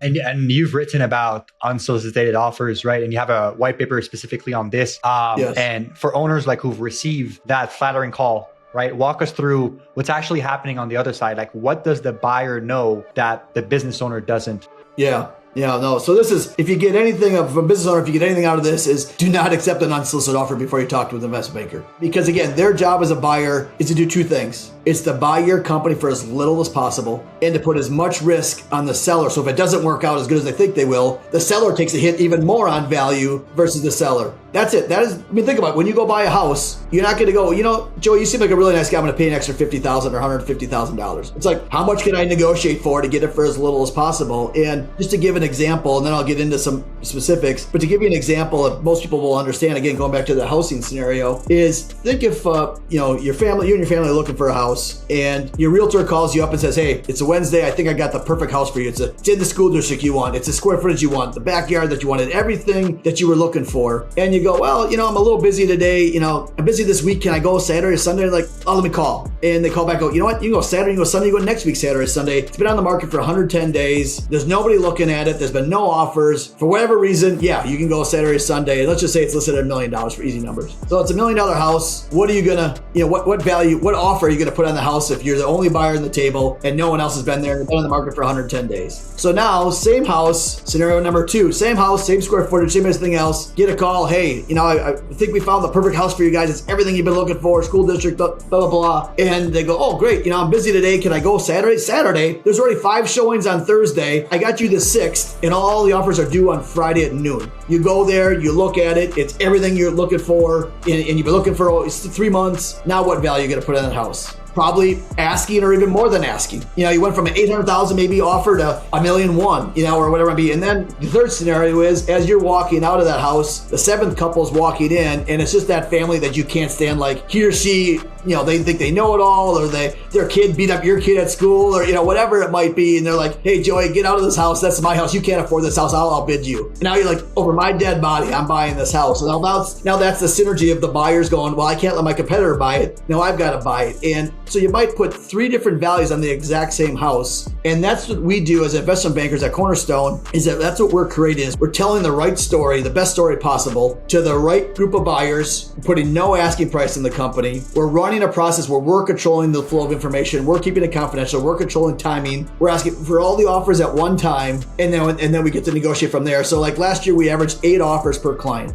And you've written about unsolicited offers, right? And you have a white paper specifically on this. Yes. And for owners like who've received that flattering call, right? Walk us through what's actually happening on the other side. Like, what does the buyer know that the business owner doesn't? No. So this is, if you get anything from a business owner, if you get anything out of this, is do not accept an unsolicited offer before you talk to an investment banker. Because again, their job as a buyer is to do two things. It's to buy your company for as little as possible and to put as much risk on the seller. So if it doesn't work out as good as they think they will, the seller takes a hit even more on value versus the seller. That's it. That is, think about it. When you go buy a house, you're not going to go, Joey, you seem like a really nice guy. I'm going to pay an extra $50,000 or $150,000. It's like, how much can I negotiate for to get it for as little as possible? And just to give an example, and then I'll get into some specifics, but to give you an example of most people will understand, again, going back to the housing scenario, is think if, you and your family are looking for a house and your realtor calls you up and says, hey, it's a Wednesday. I think I got the perfect house for you. It's in the school district you want. It's the square footage you want, the backyard that you wanted, everything that you were looking for. And you go, well, I'm a little busy today. I'm busy this week. Can I go Saturday or Sunday? Like, oh, let me call. And they call back, go, you know what? You can go Saturday, you can go Sunday, you can go next week, Saturday, Sunday. It's been on the market for 110 days. There's nobody looking at it. There's been no offers. For whatever reason, yeah, you can go Saturday, Sunday. Let's just say it's listed at $1 million for easy numbers. So it's $1 million house. What are you gonna, what value, what offer are you gonna put on the house if you're the only buyer on the table and no one else has been there and been on the market for 110 days? So now, same house, scenario number 2, same house, same square footage, same everything else. Get a call, hey, I think we found the perfect house for you guys. It's everything you've been looking for, school district, blah, blah, blah. And they go, oh, great. I'm busy today. Can I go Saturday? Saturday, there's already 5 showings on Thursday. I got you the 6th, and all the offers are due on Friday at noon. You go there, you look at it. It's everything you're looking for, and you've been looking for 3 months. Now what value are you going to put on that house? Probably asking or even more than asking. You went from an $800,000 maybe offer to $1.1 million, or whatever it might be. And then the third scenario is, as you're walking out of that house, the 7th couple's walking in, and it's just that family that you can't stand. Like he or she, they think they know it all, or their kid beat up your kid at school, or whatever it might be. And they're like, hey, Joey, get out of this house. That's my house. You can't afford this house. I'll bid you. And now you're like, over my dead body, I'm buying this house. And now that's the synergy of the buyers going, well, I can't let my competitor buy it. Now I've got to buy it. And so you might put 3 different values on the exact same house. And that's what we do as investment bankers at Cornerstone, is that's what we're creating, is we're telling the right story, the best story possible, to the right group of buyers, putting no asking price in the company. We're running a process where we're controlling the flow of information. We're keeping it confidential. We're controlling timing. We're asking for all the offers at one time, and then we get to negotiate from there. So like last year, we averaged 8 offers per client.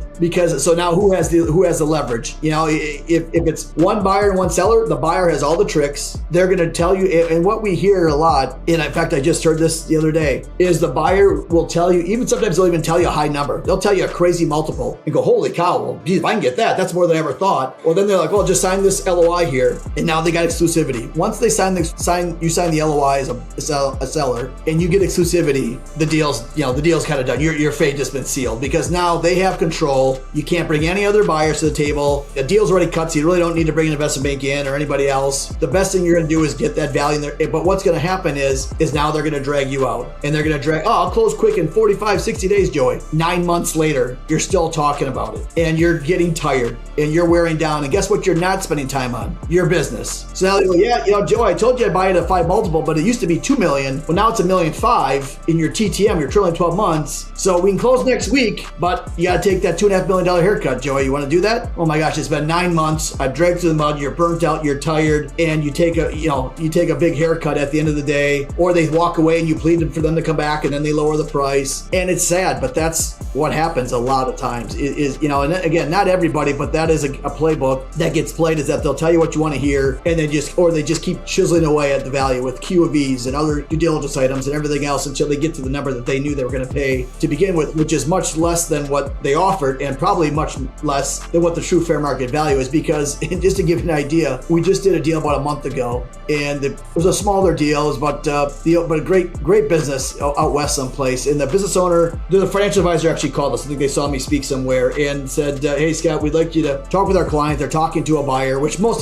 So now who has the leverage? If it's one buyer and one seller, the buyer has all the tricks. They're going to tell you, and what we hear a lot, and in fact, I just heard this the other day, is the buyer will tell you, even sometimes they'll even tell you a high number. They'll tell you a crazy multiple and go, holy cow, well, geez, if I can get that, that's more than I ever thought. Well, then they're like, well, just sign this LOI here. And now they got exclusivity. Once they sign the LOI as a seller and you get exclusivity, the deal's kind of done. Your fate has been sealed, because now they have control. You can't bring any other buyers to the table. The deal's already cut, so you really don't need to bring an investment bank in or anybody else. The best thing you're going to do is get that value in there. But what's going to happen is now they're going to drag you out, and they're going to drag, I'll close quick in 45, 60 days, Joey. 9 months later, you're still talking about it, and you're getting tired, and you're wearing down. And guess what you're not spending time on? Your business. So now they go, yeah, Joey, I told you I'd buy it at 5 multiple, but it used to be 2 million. Well, now it's $1.5 million in your TTM, your trailing 12 months. So we can close next week, but you got to take that $2.5 million haircut, Joey. You want to do that? Oh my gosh, it's been 9 months. I've dragged through the mud. You're burnt out. You're tired, and you take a big haircut at the end of the day, or they walk away and you plead for them to come back, and then they lower the price. And it's sad, but that's what happens a lot of times. And again, not everybody, but that is a playbook that gets played, is that they'll tell you what you want to hear, and they just keep chiseling away at the value with QOVs and other due diligence items and everything else until they get to the number that they knew they were going to pay to begin with, which is much less than what they offered, and probably much less than what the true fair market value is. Because just to give you an idea, we just did a deal about a month ago, and it was a smaller deal. It was but a great business out west someplace. And the business owner, the financial advisor, actually called us. I think they saw me speak somewhere and said, hey, Scott, we'd like you to talk with our client. They're talking to a buyer, which most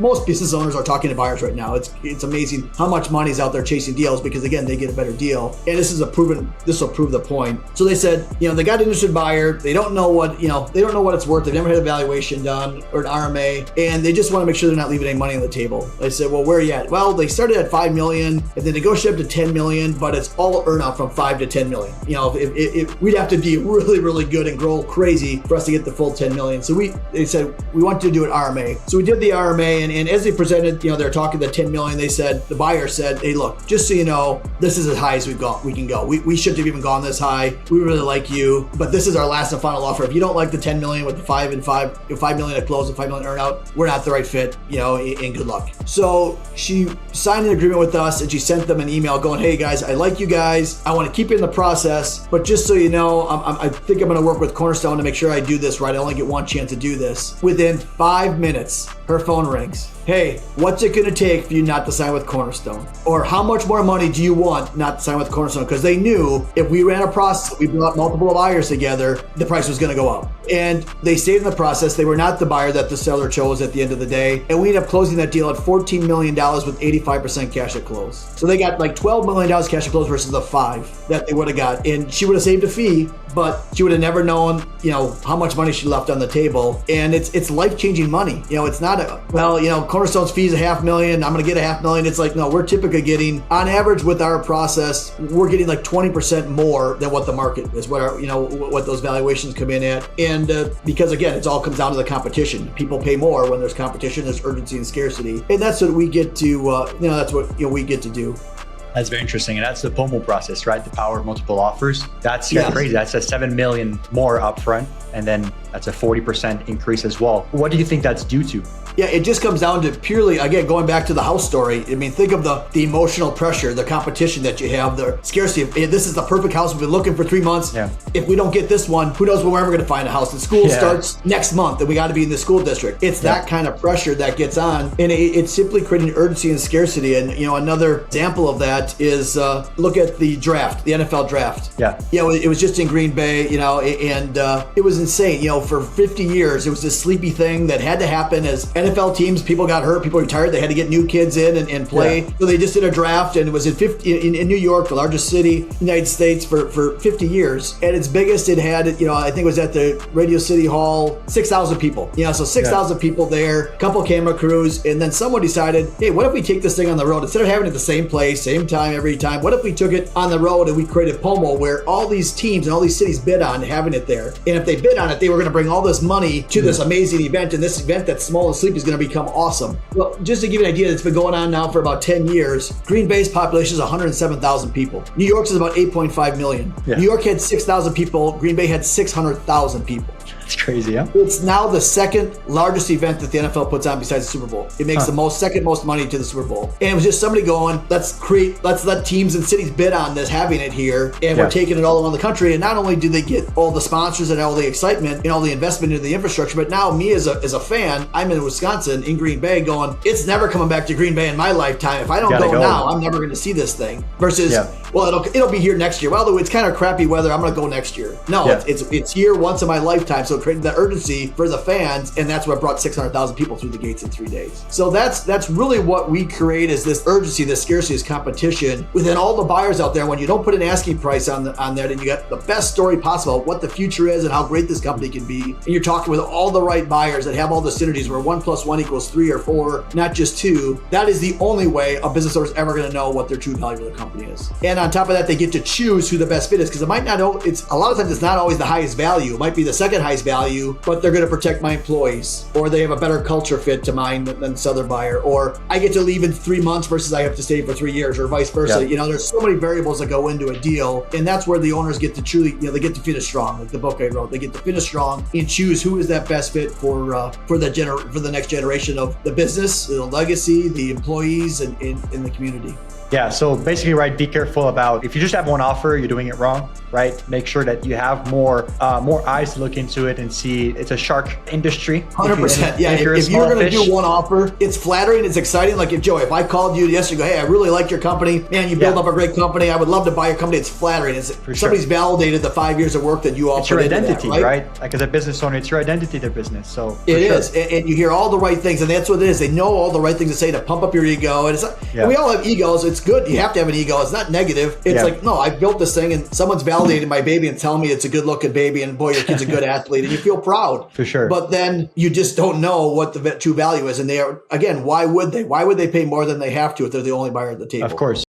most business owners are talking to buyers right now. It's amazing how much money is out there chasing deals because again, they get a better deal. And this will prove the point. So they said, they got an interested buyer. They don't know what it's worth. They've never had a valuation done or an RMA, and they just want to make sure they're not leaving any money on the table. They said, well, where are you at? Well, they started at 5 million and they negotiated up to 10 million, but it's all earn out from 5 to 10 million. If we'd have to be really, really good and grow crazy for us to get the full 10 million. So they said, we want to do an RMA. So we did the RMA, and as they presented, they're talking the 10 million. They said, the buyer said, hey, look, just so you know, this is as high as we can go. We shouldn't have even gone this high. We really like you, but this is our last and final offer. If you don't like the 10 million with the 5 million at close and 5 million earn out, we're not the right fit, and good luck. So she signed an agreement with us and she sent them an email going, hey guys, I like you guys. I want to keep you in the process, but just so you know, I think I'm going to work with Cornerstone to make sure I do this right. I only get one chance to do this. Within 5 minutes, her phone rings. Hey, what's it going to take for you not to sign with Cornerstone? Or how much more money do you want not to sign with Cornerstone? Because they knew if we ran a process, we brought multiple buyers together, the price was going to go up. And they stayed in the process. They were not the buyer that the seller chose at the end of the day. And we ended up closing that deal at $14 million with 85% cash at close. So they got like $12 million cash at close versus the 5 that they would have got. And she would have saved a fee, but she would have never known, how much money she left on the table. And it's life-changing money. It's not Cornerstone's fee is $500,000. I'm going to get $500,000. It's like, no, we're typically getting, on average with our process, we're getting like 20% more than what the market is, what those valuations come in at. And because again, it all comes down to the competition. People pay more when there's competition, there's urgency and scarcity. And that's what we get to, we get to do. That's very interesting. And that's the POMO process, right? The power of multiple offers. That's crazy. That's a 7 million more upfront. And then that's a 40% increase as well. What do you think that's due to? Yeah, it just comes down to purely, again, going back to the house story. I mean, think of the emotional pressure, the competition that you have, the scarcity. This is the perfect house. We've been looking for 3 months. Yeah. If we don't get this one, who knows when we're ever going to find a house. The school starts next month and we got to be in the school district. It's that kind of pressure that gets on. And it's simply creating urgency and scarcity. And, another example of that is look at the draft, the NFL draft. Yeah. It was just in Green Bay, and it was insane. For 50 years, it was this sleepy thing that had to happen as NFL teams, people got hurt, people retired, they had to get new kids in and play. Yeah. So they just did a draft, and it was in New York, the largest city in the United States, for 50 years. At its biggest, it had, I think it was at the Radio City Hall, 6,000 people. So 6,000 people there, a couple camera crews, and then someone decided, hey, what if we take this thing on the road? Instead of having it the same place, same time, every time, what if we took it on the road and we created POMO where all these teams and all these cities bid on having it there? And if they bid on it, they were going to bring all this money to this amazing event, and this event that's small and sleepy is going to become awesome. Well, just to give you an idea, it's been going on now for about 10 years. Green Bay's population is 107,000 people. New York's is about 8.5 million. Yeah. New York had 6,000 people. Green Bay had 600,000 people. It's crazy, yeah? It's now the second largest event that the NFL puts on besides the Super Bowl. It makes the second most money to the Super Bowl. And it was just somebody going, let's let teams and cities bid on this, having it here, and we're taking it all around the country. And not only do they get all the sponsors and all the excitement and all the investment into the infrastructure, but now me as a fan, I'm in Wisconsin, in Green Bay, going, it's never coming back to Green Bay in my lifetime. If I don't go now, I'm never going to see this thing. Versus, well, it'll be here next year. Well, it's kind of crappy weather. I'm going to go next year. No, it's here once in my lifetime. So it created that urgency for the fans, and that's what brought 600,000 people through the gates in 3 days. So that's really what we create, is this urgency, this scarcity, this competition within all the buyers out there. When you don't put an asking price on there, then you got the best story possible, what the future is and how great this company can be. And you're talking with all the right buyers that have all the synergies where 1 + 1 = 3 or 4, not just 2. That is the only way a business owner is ever going to know what their true value of the company is. And on top of that, they get to choose who the best fit is, because it might not know, it's a lot of times it's not always the highest value. It might be the second highest value, but they're going to protect my employees, or they have a better culture fit to mine than this other buyer, or I get to leave in 3 months versus I have to stay for 3 years, or vice versa. There's so many variables that go into a deal, and that's where the owners get to truly, they get to finish strong. Like the book I wrote, they get to finish strong and choose who is that best fit for the next generation of the business, the legacy, the employees, and in the community. Yeah. So basically, right, be careful about if you just have one offer, you're doing it wrong, right? Make sure that you have more eyes to look into it and see it's a shark industry. 100%. Yeah. If you're going to do one offer, it's flattering. It's exciting. Like if I called you yesterday, go, hey, I really like your company. Man, you build up a great company. I would love to buy your company. It's flattering. Somebody's validated the 5 years of work that you offered. It's your identity, that, right? Like as a business owner, it's your identity, their business. So it is. And you hear all the right things. And that's what it is. They know all the right things to say to pump up your ego. And and we all have egos. It's good. You have to have an ego. It's not negative. It's like, no, I built this thing and someone's validated my baby and telling me it's a good looking baby. And boy, your kid's a good athlete. And you feel proud. For sure. But then you just don't know what the true value is. And they are, again, why would they? Why would they pay more than they have to if they're the only buyer at the table? Of course.